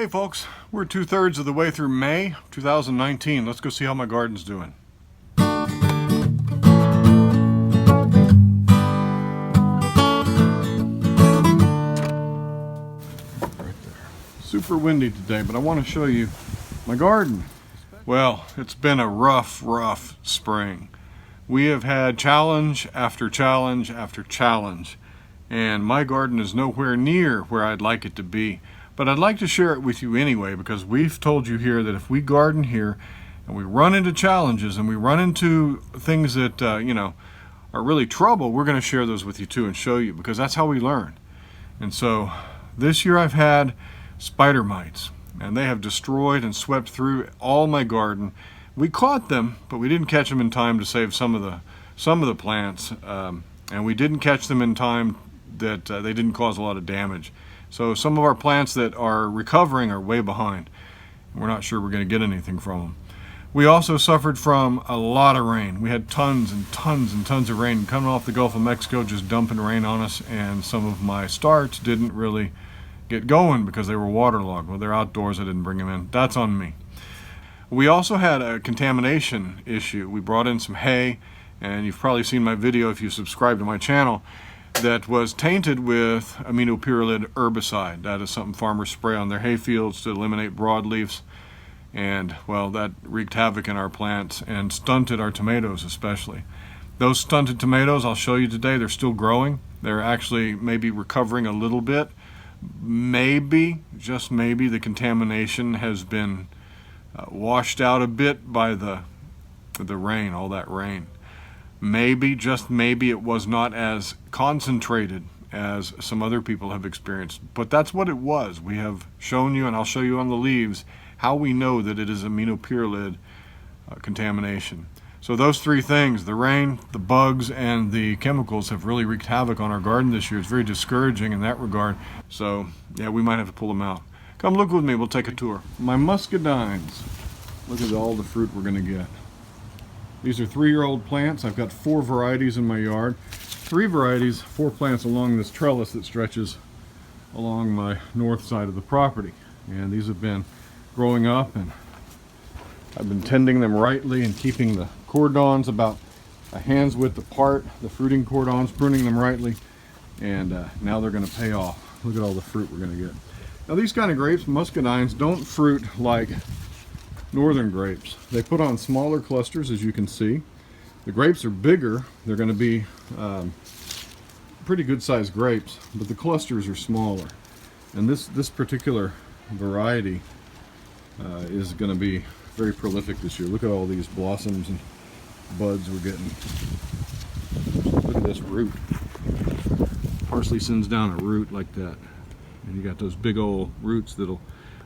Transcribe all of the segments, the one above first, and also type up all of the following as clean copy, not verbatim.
Hey folks, we're 2/3 of the way through May 2019. Let's go see how my garden's doing. Right there. Super windy today, but I want to show you my garden. Well, it's been a rough spring. We have had challenge after challenge after challenge, and my garden is nowhere near where I'd like it to be. But I'd like to share it with you anyway, because we've told you here that if we garden here and we run into challenges and we run into things that are really trouble, we're going to share those with you too and show you, because that's how we learn. And so this year I've had spider mites, and they have destroyed and swept through all my garden. We caught them, but we didn't catch them in time to save some of the plants, and we didn't catch them in time that they didn't cause a lot of damage. So some of our plants that are recovering are way behind. We're not sure we're going to get anything from them. We also suffered from a lot of rain. We had tons and tons and tons of rain coming off the Gulf of Mexico, just dumping rain on us, and some of my starts didn't really get going because they were waterlogged. Well, they're outdoors, I didn't bring them in. That's on me. We also had a contamination issue. We brought in some hay, and you've probably seen my video if you subscribe to my channel, that was tainted with aminopyrrolid herbicide. That is something farmers spray on their hay fields to eliminate broadleafs, and well, that wreaked havoc in our plants and stunted our tomatoes especially. Those stunted tomatoes, I'll show you today, they're still growing. They're actually maybe recovering a little bit. Maybe, just maybe, the contamination has been washed out a bit by the rain, all that rain. Maybe, just maybe, it was not as concentrated as some other people have experienced, but that's what it was. We have shown you, and I'll show you on the leaves, how we know that it is aminopyrrolid contamination. So those three things, the rain, the bugs, and the chemicals, have really wreaked havoc on our garden this year. It's very discouraging in that regard. So yeah, we might have to pull them out. Come look with me, we'll take a tour. My muscadines. Look at all the fruit we're gonna get. These are 3-year-old plants. I've got 4 varieties in my yard. 3 varieties, 4 plants along this trellis that stretches along my north side of the property. And these have been growing up, and I've been tending them rightly and keeping the cordons about a hand's width apart, the fruiting cordons, pruning them rightly, and now they're going to pay off. Look at all the fruit we're going to get. Now these kind of grapes, muscadines, don't fruit like northern grapes. They put on smaller clusters, as you can see. The grapes are bigger. They're going to be pretty good sized grapes, but the clusters are smaller. And this particular variety is going to be very prolific this year. Look at all these blossoms and buds we're getting. Look at this root. Parsley sends down a root like that, and you got those big old roots that'll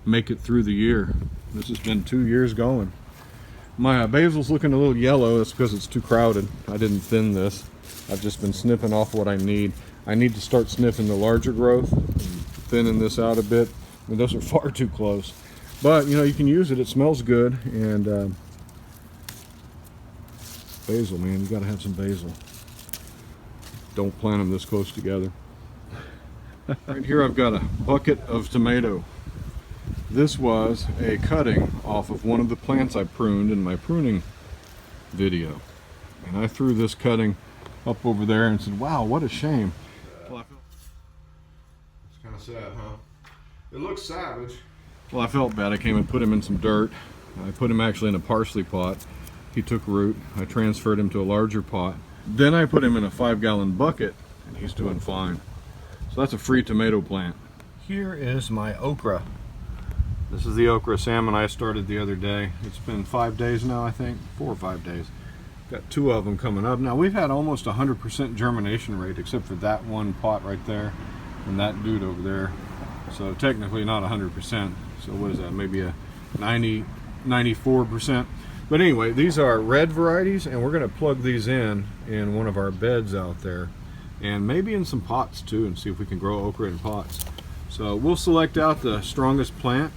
make it through the year. This has been 2 years going. My basil's looking a little yellow. That's because it's too crowded. I didn't thin this. I've just been snipping off what I need. I need to start sniffing the larger growth and thinning this out a bit. I mean, those are far too close. But you know, you can use it. It smells good. And basil, man, you gotta have some basil. Don't plant them this close together. Right here I've got a bucket of tomato. This was a cutting off of one of the plants I pruned in my pruning video. And I threw this cutting up over there and said, wow, what a shame. Well, it's kind of sad, huh? It looks savage. Well, I felt bad. I came and put him in some dirt. I put him actually in a parsley pot. He took root. I transferred him to a larger pot. Then I put him in a 5-gallon bucket, and he's doing fine. So that's a free tomato plant. Here is my okra. This is the okra salmon I started the other day. It's been 5 days now, I think, 4 or 5 days. Got 2 of them coming up. Now we've had almost 100% germination rate, except for that one pot right there and that dude over there. So technically not 100%. So what is that? Maybe a 94%. But anyway, these are red varieties, and we're going to plug these in one of our beds out there, and maybe in some pots too, and see if we can grow okra in pots. So we'll select out the strongest plant,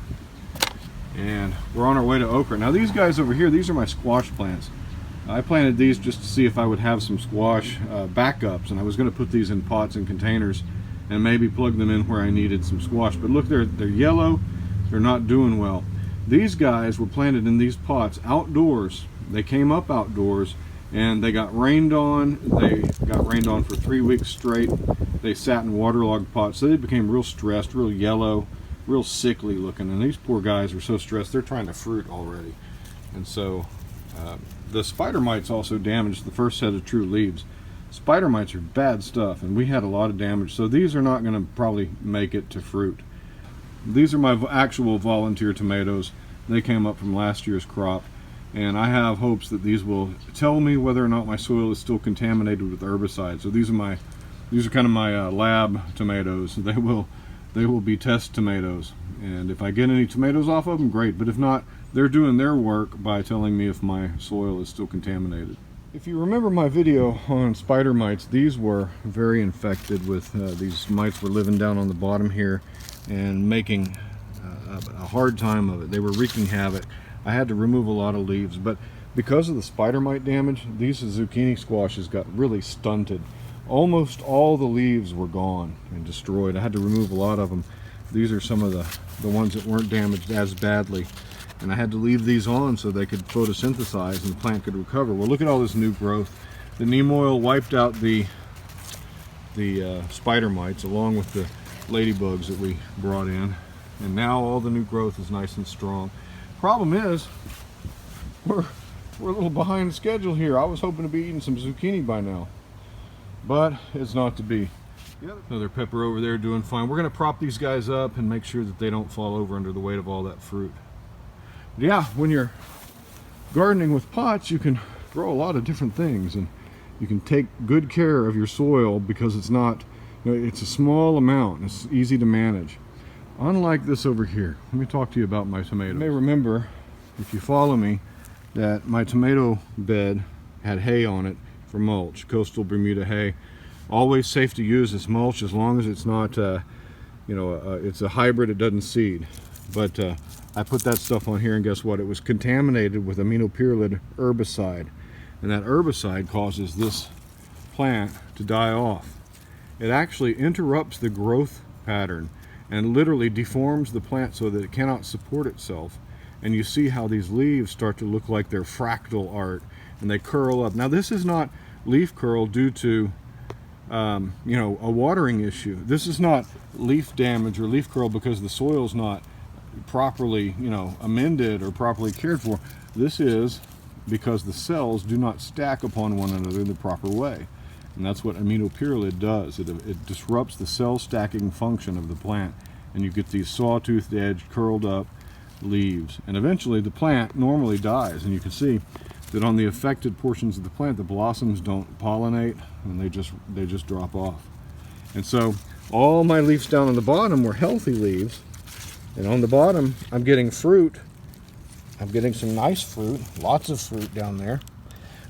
and we're on our way to okra. Now these guys over here, these are my squash plants. I planted these just to see if I would have some squash backups, and I was going to put these in pots and containers and maybe plug them in where I needed some squash. But look, they're yellow, they're not doing well. These guys were planted in these pots outdoors. They came up outdoors and they got rained on. They got rained on for 3 weeks straight. They sat in waterlogged pots, so they became real stressed, real yellow, real sickly looking. And these poor guys were so stressed, they're trying to fruit already. And so the spider mites also damaged the first set of true leaves. Spider mites are bad stuff, and we had a lot of damage. So these are not going to probably make it to fruit. These are my actual volunteer tomatoes. They came up from last year's crop. And I have hopes that these will tell me whether or not my soil is still contaminated with herbicides. So these are kind of my lab tomatoes. They will be test tomatoes. And if I get any tomatoes off of them, great. But if not, they're doing their work by telling me if my soil is still contaminated. If you remember my video on spider mites, these were very infected with these mites were living down on the bottom here and making a hard time of it. They were wreaking havoc. I had to remove a lot of leaves, but because of the spider mite damage, these zucchini squashes got really stunted. Almost all the leaves were gone and destroyed. I had to remove a lot of them. These are some of the ones that weren't damaged as badly. And I had to leave these on so they could photosynthesize and the plant could recover. Well, look at all this new growth. The neem oil wiped out the spider mites along with the ladybugs that we brought in. And now all the new growth is nice and strong. Problem is, we're a little behind schedule here. I was hoping to be eating some zucchini by now, but it's not to be. Another pepper over there doing fine. We're going to prop these guys up and make sure that they don't fall over under the weight of all that fruit. But yeah, when you're gardening with pots, you can grow a lot of different things, and you can take good care of your soil because it's not, it's a small amount. It's easy to manage. Unlike this over here, let me talk to you about my tomatoes. You may remember, if you follow me, that my tomato bed had hay on it for mulch, coastal Bermuda hay. Always safe to use this mulch as long as it's not, it's a hybrid, it doesn't seed. But I put that stuff on here, and guess what? It was contaminated with aminopyrrolid herbicide, and that herbicide causes this plant to die off. It actually interrupts the growth pattern and literally deforms the plant so that it cannot support itself. And you see how these leaves start to look like they're fractal art and they curl up. Now this is not leaf curl due to a watering issue. This is not leaf damage or leaf curl because the soil's not properly amended or properly cared for. This is because the cells do not stack upon one another in the proper way. And that's what aminopyrrolid does. It disrupts the cell stacking function of the plant, and you get these sawtoothed edge, curled up leaves. And eventually the plant normally dies, and you can see that on the affected portions of the plant, the blossoms don't pollinate, and they just drop off. And so all my leaves down on the bottom were healthy leaves, and on the bottom I'm getting fruit. I'm getting some nice fruit, lots of fruit down there.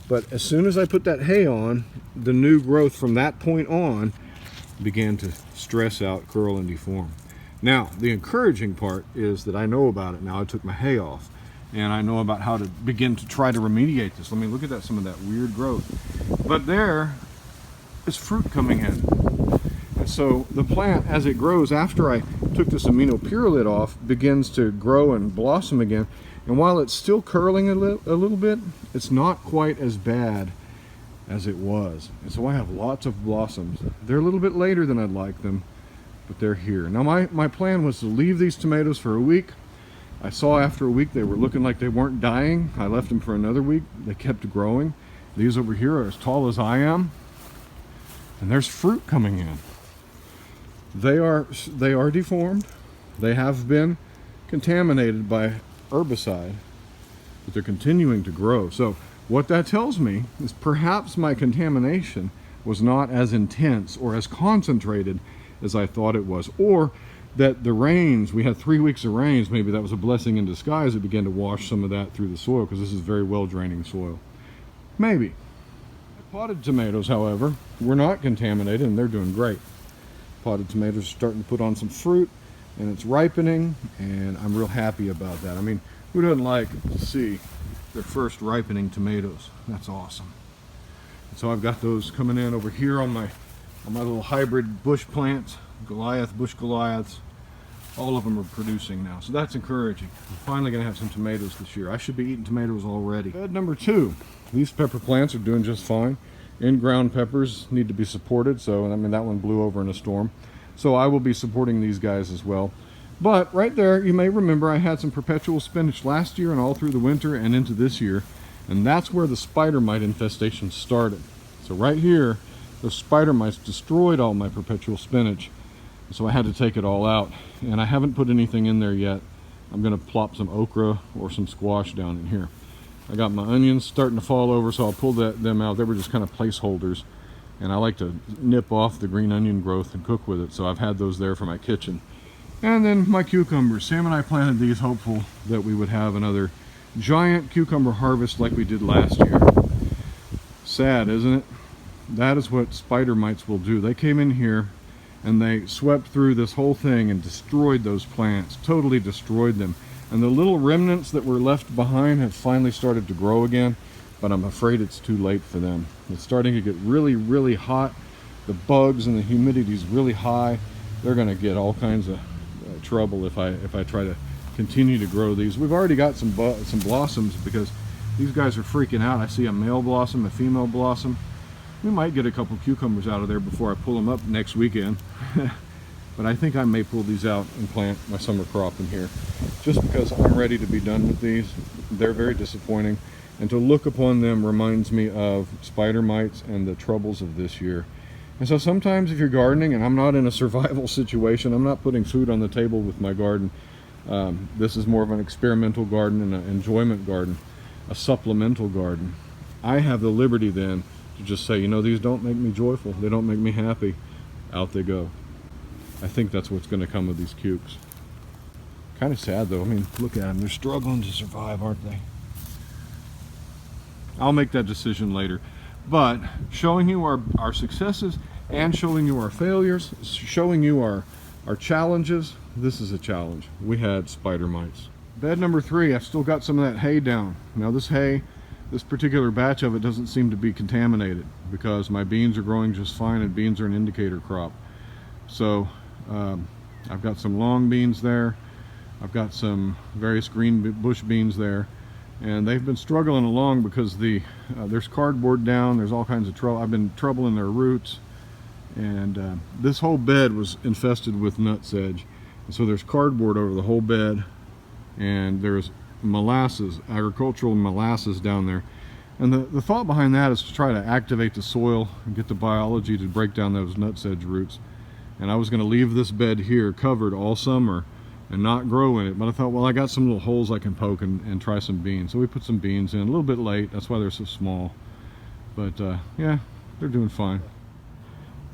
But as soon as I put that hay on, the new growth from that point on began to stress out, curl, and deform. Now, the encouraging part is that I know about it now. I took my hay off, and I know about how to begin to try to remediate this. Let me look at that, some of that weird growth. But there is fruit coming in. And so the plant, as it grows, after I took this aminopyrrolid off, begins to grow and blossom again. And while it's still curling a little bit, it's not quite as bad as it was. And so I have lots of blossoms. They're a little bit later than I'd like them, but they're here. Now my plan was to leave these tomatoes for a week. I saw after a week they were looking like they weren't dying. I left them for another week. They kept growing. These over here are as tall as I am. And there's fruit coming in. They are deformed. They have been contaminated by herbicide, but they're continuing to grow. So what that tells me is perhaps my contamination was not as intense or as concentrated as I thought it was, or that the rains, we had 3 weeks of rains, maybe that was a blessing in disguise. It began to wash some of that through the soil, because this is very well draining soil. Maybe. Potted tomatoes, however, were not contaminated, and they're doing great. Potted tomatoes are starting to put on some fruit, and it's ripening, and I'm real happy about that. I mean, who doesn't like to see their first ripening tomatoes? That's awesome. And so I've got those coming in over here on my little hybrid bush plants, bush Goliaths. all of them are producing now, so that's encouraging. I'm finally going to have some tomatoes this year. I should be eating tomatoes already. Bed number 2. These pepper plants are doing just fine. In-ground peppers need to be supported, so I mean that one blew over in a storm. So I will be supporting these guys as well. But right there, you may remember I had some perpetual spinach last year and all through the winter and into this year, and that's where the spider mite infestation started. So right here, the spider mites destroyed all my perpetual spinach. So I had to take it all out, and I haven't put anything in there yet. I'm going to plop some okra or some squash down in here. I got my onions starting to fall over, so I'll pull them out. They were just kind of placeholders, and I like to nip off the green onion growth and cook with it, so I've had those there for my kitchen. And then my cucumbers. Sam and I planted these hopeful that we would have another giant cucumber harvest like we did last year. Sad, isn't it? That is what spider mites will do. They came in here and they swept through this whole thing and destroyed those plants, totally destroyed them. And the little remnants that were left behind have finally started to grow again, but I'm afraid it's too late for them. It's starting to get really, really hot. The bugs and the humidity is really high. They're going to get all kinds of trouble if I try to continue to grow these. We've already got some blossoms because these guys are freaking out. I see a male blossom, a female blossom. We might get a couple cucumbers out of there before I pull them up next weekend. But I think I may pull these out and plant my summer crop in here, just because I'm ready to be done with these. They're very disappointing, and to look upon them reminds me of spider mites and the troubles of this year. And so sometimes if you're gardening, and I'm not in a survival situation, I'm not putting food on the table with my garden. This is more of an experimental garden and an enjoyment garden, a supplemental garden. I have the liberty then to just say, you know, these don't make me joyful, they don't make me happy. Out they go. I think that's what's going to come of these cukes. Kind of sad though. I mean, look at them. They're struggling to survive, aren't they? I'll make that decision later. But showing you our successes and showing you our failures, showing you our challenges. This is a challenge. We had spider mites. Bed number 3, I've still got some of that hay down. Now this hay, this particular batch of it doesn't seem to be contaminated because my beans are growing just fine, and beans are an indicator crop. So I've got some long beans there. I've got some various green bush beans there, and they've been struggling along because there's cardboard down. There's all kinds of trouble. I've been troubling their roots, and this whole bed was infested with nutsedge. And so there's cardboard over the whole bed, and there's molasses, agricultural molasses down there. And the thought behind that is to try to activate the soil and get the biology to break down those nutsedge roots. And I was going to leave this bed here covered all summer and not grow in it, but I thought, well, I got some little holes I can poke and try some beans. So we put some beans in, a little bit late, that's why they're so small. But yeah, they're doing fine.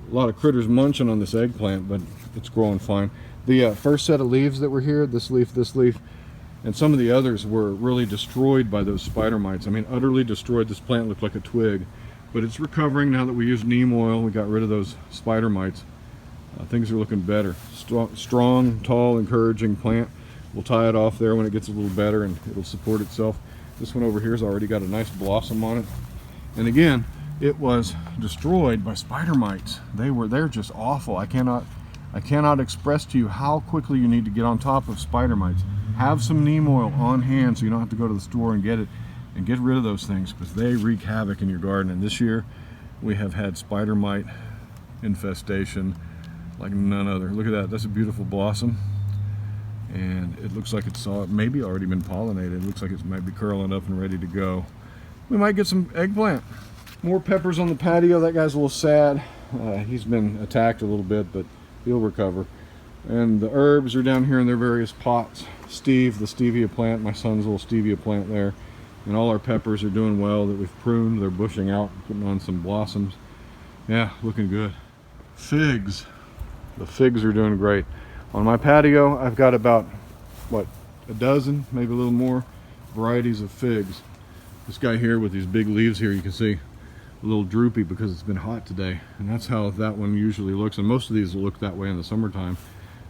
A lot of critters munching on this eggplant, but it's growing fine. The first set of leaves that were here, this leaf, and some of the others were really destroyed by those spider mites. I mean, utterly destroyed. This plant looked like a twig, but it's recovering now that we used neem oil. We got rid of those spider mites. Things are looking better. Strong, tall, encouraging plant. We'll tie it off there when it gets a little better, and it'll support itself. This one over here has already got a nice blossom on it. And again, it was destroyed by spider mites. They're just awful. I cannot express to you how quickly you need to get on top of spider mites. Have some neem oil on hand so you don't have to go to the store and get it, and get rid of those things, because they wreak havoc in your garden. And this year we have had spider mite infestation like none other. Look at that. That's a beautiful blossom, and it looks like it's maybe already been pollinated. It looks like it might be curling up and ready to go. We might get some eggplant. More peppers on the patio. That guy's a little sad. He's been attacked a little bit, but he'll recover. And the herbs are down here in their various pots. Steve, the stevia plant, my son's little stevia plant there. And all our peppers are doing well that we've pruned. They're bushing out, putting on some blossoms. Yeah, looking good. Figs. The figs are doing great. On my patio, I've got about, what, a dozen, maybe a little more, varieties of figs. This guy here with these big leaves here, you can see a little droopy because it's been hot today. And that's how that one usually looks. And most of these will look that way in the summertime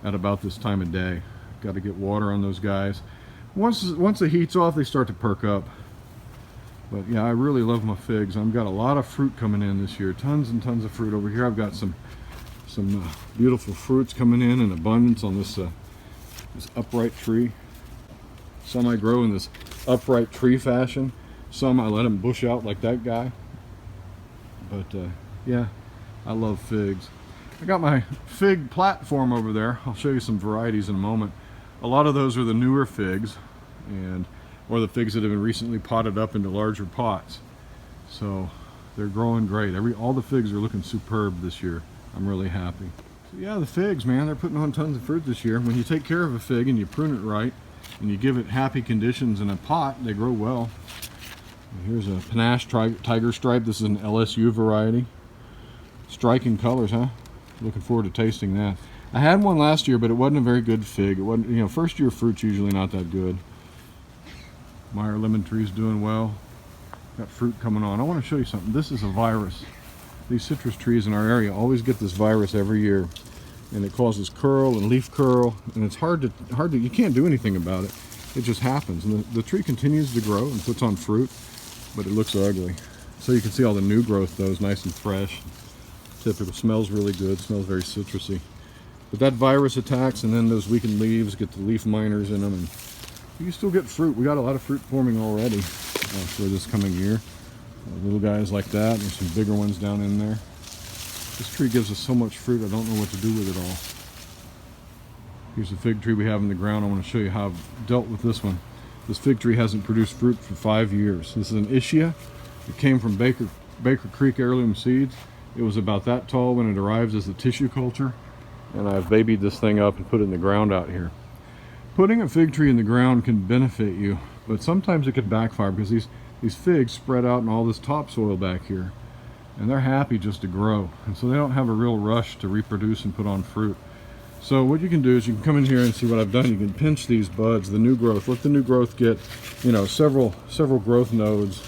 at about this time of day. Got to get water on those guys. Once the heat's off, they start to perk up. But yeah, I really love my figs. I've got a lot of fruit coming in this year. Tons and tons of fruit over here. I've got some beautiful fruits coming in abundance on this this upright tree. Some I grow in this upright tree fashion. Some I let them bush out like that guy. But yeah, I love figs. I got my fig platform over there. I'll show you some varieties in a moment. A lot of those are the newer figs, or the figs that have been recently potted up into larger pots. So they're growing great. All the figs are looking superb this year. I'm really happy. So yeah, the figs, man, they're putting on tons of fruit this year. When you take care of a fig and you prune it right, and you give it happy conditions in a pot, they grow well. Here's a Panache Tiger Stripe. This is an LSU variety. Striking colors, huh? Looking forward to tasting that. I had one last year, but it wasn't a very good fig. It wasn't, you know, first year fruit's usually not that good. Meyer Lemon tree's doing well. Got fruit coming on. I want to show you something. This is a virus. These citrus trees in our area always get this virus every year, and it causes curl and leaf curl, and it's hard to, you can't do anything about it. It just happens, and the tree continues to grow and puts on fruit, but it looks ugly. So you can see all the new growth though is nice and fresh. Typical, smells really good, smells very citrusy. But that virus attacks, and then those weakened leaves get the leaf miners in them, and you still get fruit. We got a lot of fruit forming already for this coming year. Little guys like that, and there's some bigger ones down in there. This tree gives us so much fruit, I don't know what to do with it all. Here's a fig tree we have in the ground. I want to show you how I've dealt with this one. This fig tree hasn't produced fruit for 5 years. This is an Ischia. It came from Baker Creek heirloom seeds. It was about that tall when it arrives as a tissue culture, and I've babied this thing up and put it in the ground out here. Putting a fig tree in the ground can benefit you, but sometimes it could backfire because these figs spread out in all this topsoil back here, and they're happy just to grow, and so they don't have a real rush to reproduce and put on fruit. So what you can do is you can come in here and see what I've done. You can pinch these buds, the new growth, let the new growth get, you know, several growth nodes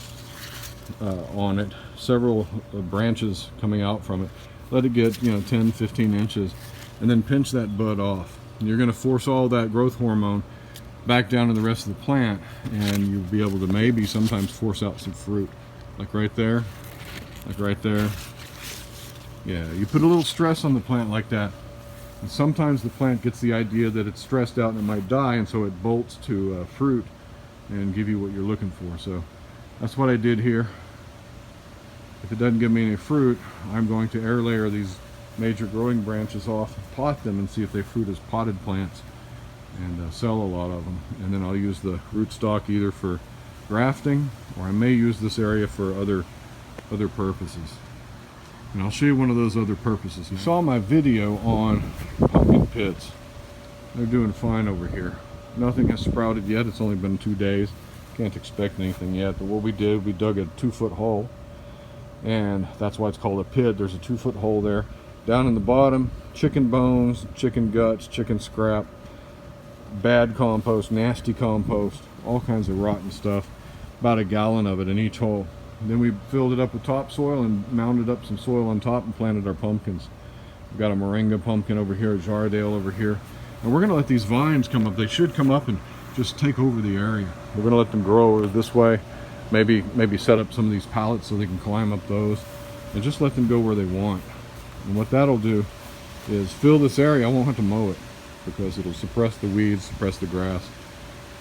on it, several branches coming out from it. Let it get, you know, 10-15 inches, and then pinch that bud off. And you're going to force all that growth hormone back down to the rest of the plant, and you'll be able to maybe sometimes force out some fruit, like right there, like right there. Yeah, you put a little stress on the plant like that, and sometimes the plant gets the idea that it's stressed out and it might die, and so it bolts to fruit and give you what you're looking for. So that's what I did here. If it doesn't give me any fruit, I'm going to air layer these major growing branches off, pot them, and see if they fruit as potted plants, and sell a lot of them. And then I'll use the rootstock either for grafting, or I may use this area for other purposes. And I'll show you one of those other purposes. You saw my video on pumpkin pits. They're doing fine over here. Nothing has sprouted yet. It's only been 2 days. Can't expect anything yet. But what we did, we dug a 2-foot hole, and that's why it's called a pit. There's a 2-foot hole there. Down in the bottom, chicken bones, chicken guts, chicken scrap, bad compost, nasty compost, all kinds of rotten stuff. About a gallon of it in each hole. Then we filled it up with topsoil and mounded up some soil on top and planted our pumpkins. We've got a moringa pumpkin over here, a Jardale over here. And we're going to let these vines come up. They should come up and just take over the area. We're going to let them grow over this way. Maybe set up some of these pallets so they can climb up those. And just let them go where they want. And what that'll do is fill this area. I won't have to mow it because it'll suppress the weeds, suppress the grass,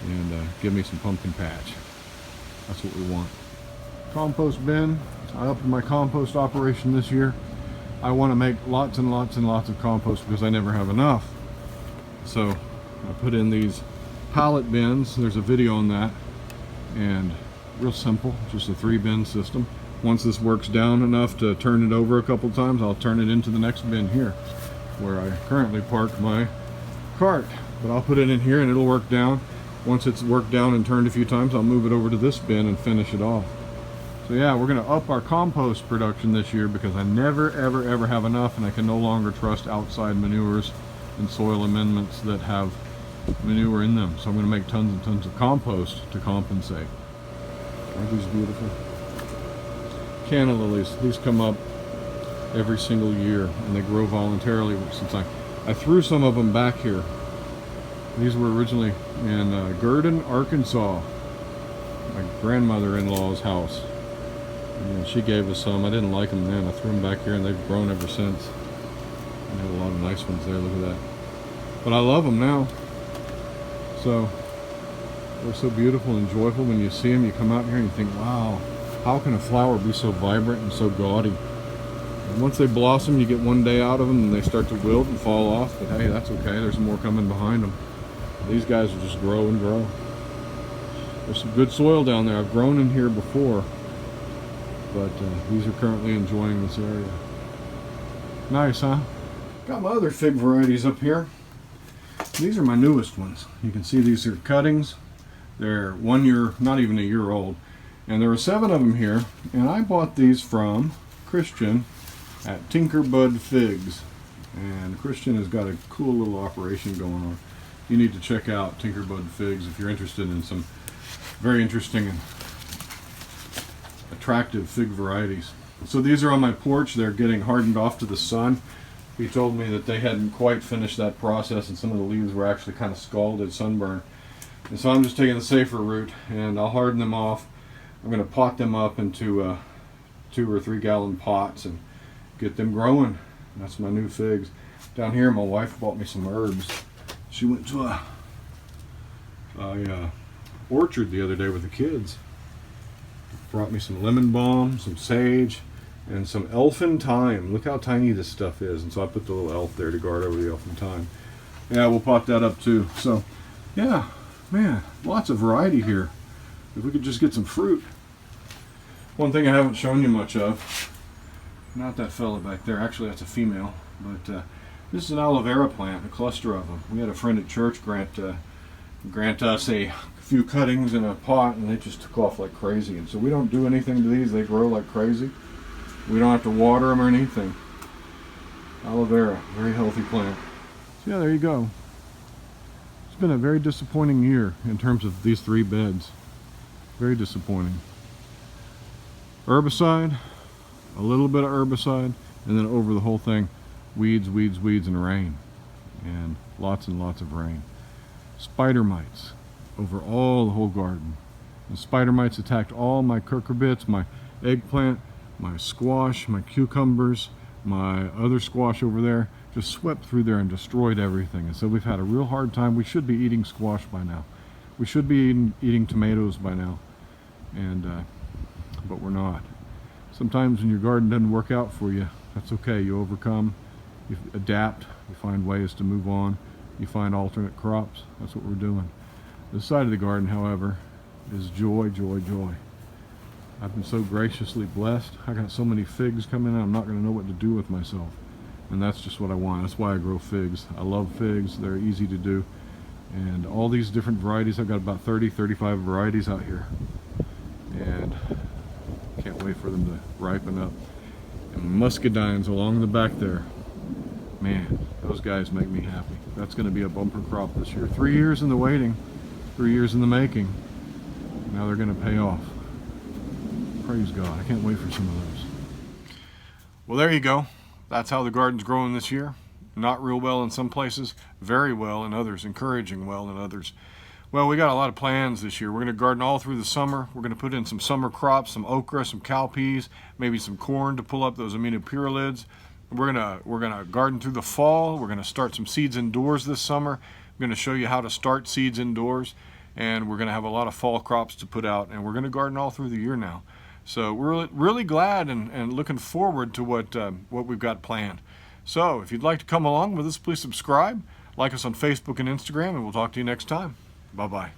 and give me some pumpkin patch. That's what we want. Compost bin. I upped my compost operation this year. I want to make lots and lots and lots of compost because I never have enough. So I put in these pallet bins. There's a video on that, and real simple, just a 3-bin system. Once this works down enough to turn it over a couple times, I'll turn it into the next bin here where I currently park my cart. But I'll put it in here and it'll work down. Once it's worked down and turned a few times, I'll move it over to this bin and finish it off. So yeah, we're going to up our compost production this year because I never ever have enough, and I can no longer trust outside manures and soil amendments that have manure in them. So I'm going to make tons and tons of compost to compensate. Aren't these beautiful? Canna Lilies. These come up every single year and they grow voluntarily. Since I threw some of them back here. These were originally in Gordons, Arkansas, my grandmother-in-law's house. And she gave us some. I didn't like them then. I threw them back here and they've grown ever since. I have a lot of nice ones there. Look at that. But I love them now. So they're so beautiful and joyful when you see them. You come out here and you think, wow, how can a flower be so vibrant and so gaudy? And once they blossom, you get one day out of them and they start to wilt and fall off, but hey, that's okay. There's more coming behind them. These guys will just grow and grow. There's some good soil down there. I've grown in here before, but these are currently enjoying this area. Nice, huh? Got my other fig varieties up here. These are my newest ones. You can see these are cuttings. They're 1 year, not even a year old. And there are 7 of them here, and I bought these from Christian at Tinkerbud Figs. And Christian has got a cool little operation going on. You need to check out Tinkerbud Figs if you're interested in some very interesting and attractive fig varieties. So these are on my porch. They're getting hardened off to the sun. He told me that they hadn't quite finished that process and some of the leaves were actually kind of scalded, sunburned. And so I'm just taking the safer route and I'll harden them off. I'm going to pot them up into 2 or 3 gallon pots and get them growing. That's my new figs. Down here my wife bought me some herbs. She went to a orchard the other day with the kids. Brought me some lemon balm, some sage, and some elfin thyme. Look how tiny this stuff is. And so I put the little elf there to guard over the elfin thyme. Yeah, we'll pot that up too. So, yeah, man, lots of variety here. If we could just get some fruit. One thing I haven't shown you much of, not that fella back there, actually that's a female, but this is an aloe vera plant, a cluster of them. We had a friend at church grant us a few cuttings in a pot, and they just took off like crazy. And so we don't do anything to these. They grow like crazy. We don't have to water them or anything. Aloe vera, very healthy plant. So yeah, there you go. It's been a very disappointing year in terms of these 3 beds. Very disappointing. Herbicide, a little bit of herbicide, and then over the whole thing, weeds, weeds, weeds, and rain. And lots of rain. Spider mites over all the whole garden. The spider mites attacked all my cucurbits, my eggplant, my squash, my cucumbers, my other squash over there. Just swept through there and destroyed everything. And so we've had a real hard time. We should be eating squash by now. We should be eating tomatoes by now. And but we're not. Sometimes when your garden doesn't work out for you, that's okay. You overcome, you adapt, you find ways to move on, you find alternate crops. That's what we're doing. This side of the garden, however, is joy, joy, joy. I've been so graciously blessed. I got so many figs coming in, I'm not going to know what to do with myself. And that's just what I want. That's why I grow figs. I love figs. They're easy to do. And all these different varieties, I've got about 30, 35 varieties out here. And can't wait for them to ripen up. And muscadines along the back there. Man, those guys make me happy. That's going to be a bumper crop this year. 3 years in the waiting, 3 years in the making. Now they're going to pay off. Praise God. I can't wait for some of those. Well, there you go. That's how the garden's growing this year. Not real well in some places, very well in others, encouraging well in others. Well, we got a lot of plans this year. We're going to garden all through the summer. We're going to put in some summer crops, some okra, some cowpeas, maybe some corn to pull up those aminopyralids. We're gonna garden through the fall. We're gonna start some seeds indoors this summer. I'm gonna show you how to start seeds indoors, and we're gonna have a lot of fall crops to put out, and we're gonna garden all through the year now. So we're really glad and looking forward to what we've got planned. So if you'd like to come along with us, please subscribe, like us on Facebook and Instagram, and we'll talk to you next time. Bye-bye.